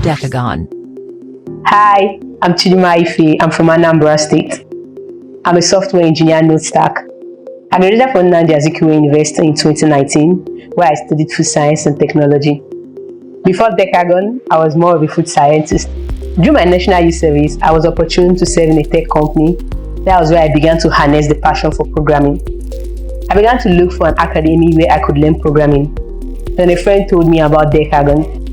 Decagon. Hi, I'm Chidima. I'm from Anambra State. I'm a software engineer node stack. I graduated from Nnamdi Azikiwe University in 2019, where I studied food science and technology. Before Decagon, I was more of a food scientist. During my national youth service, I was opportune to serve in a tech company. That was where I began to harness the passion for programming. I began to look for an academy where I could learn programming. Then a friend told me about Decagon.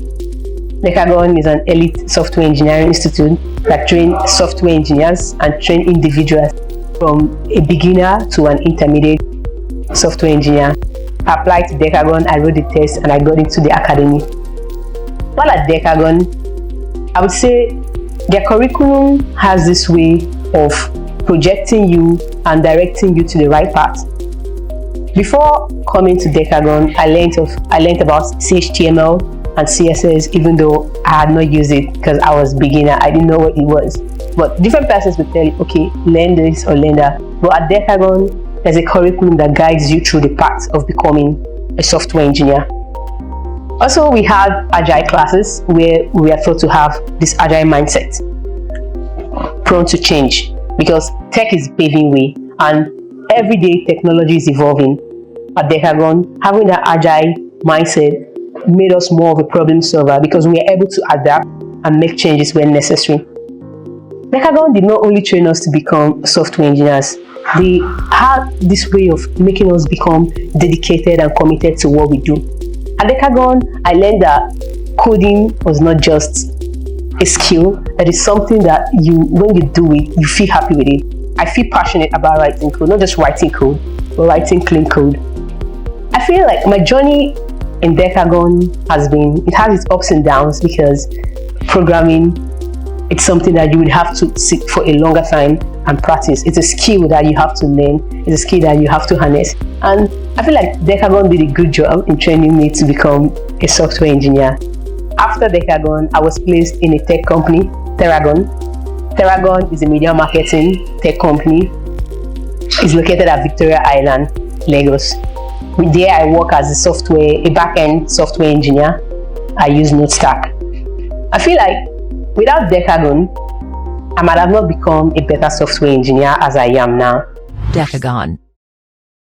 Decagon is an elite software engineering institute that trains software engineers and trains individuals from a beginner to an intermediate software engineer. I applied to Decagon, I wrote the test, and I got into the academy. While at Decagon, I would say their curriculum has this way of projecting you and directing you to the right path. Before coming to Decagon, I learned about HTML and CSS, even though I had not used it because I was beginner. I didn't know what it was. But different persons would tell you, okay, learn this or learn that. But at Decagon, there's a curriculum that guides you through the path of becoming a software engineer. Also, we have agile classes where we are taught to have this agile mindset, prone to change, because tech is paving way and every day technology is evolving. At Decagon, having that agile mindset made us more of a problem solver because we are able to adapt and make changes when necessary. Decagon did not only train us to become software engineers, they had this way of making us become dedicated and committed to what we do. At Decagon, I learned that coding was not just a skill, that is something that when you do it, you feel happy with it. I feel passionate about writing code, not just writing code, but writing clean code. I feel like my journey in Decagon it has its ups and downs because programming, it's something that you would have to sit for a longer time and practice. It's a skill that you have to learn. It's a skill that you have to harness. And I feel like Decagon did a good job in training me to become a software engineer. After Decagon, I was placed in a tech company, Terragon. Terragon is a media marketing tech company. It's located at Victoria Island, Lagos. There I work as a back-end software engineer. I use node stack. I feel like without Decagon, I might have not become a better software engineer as I am now. Decagon.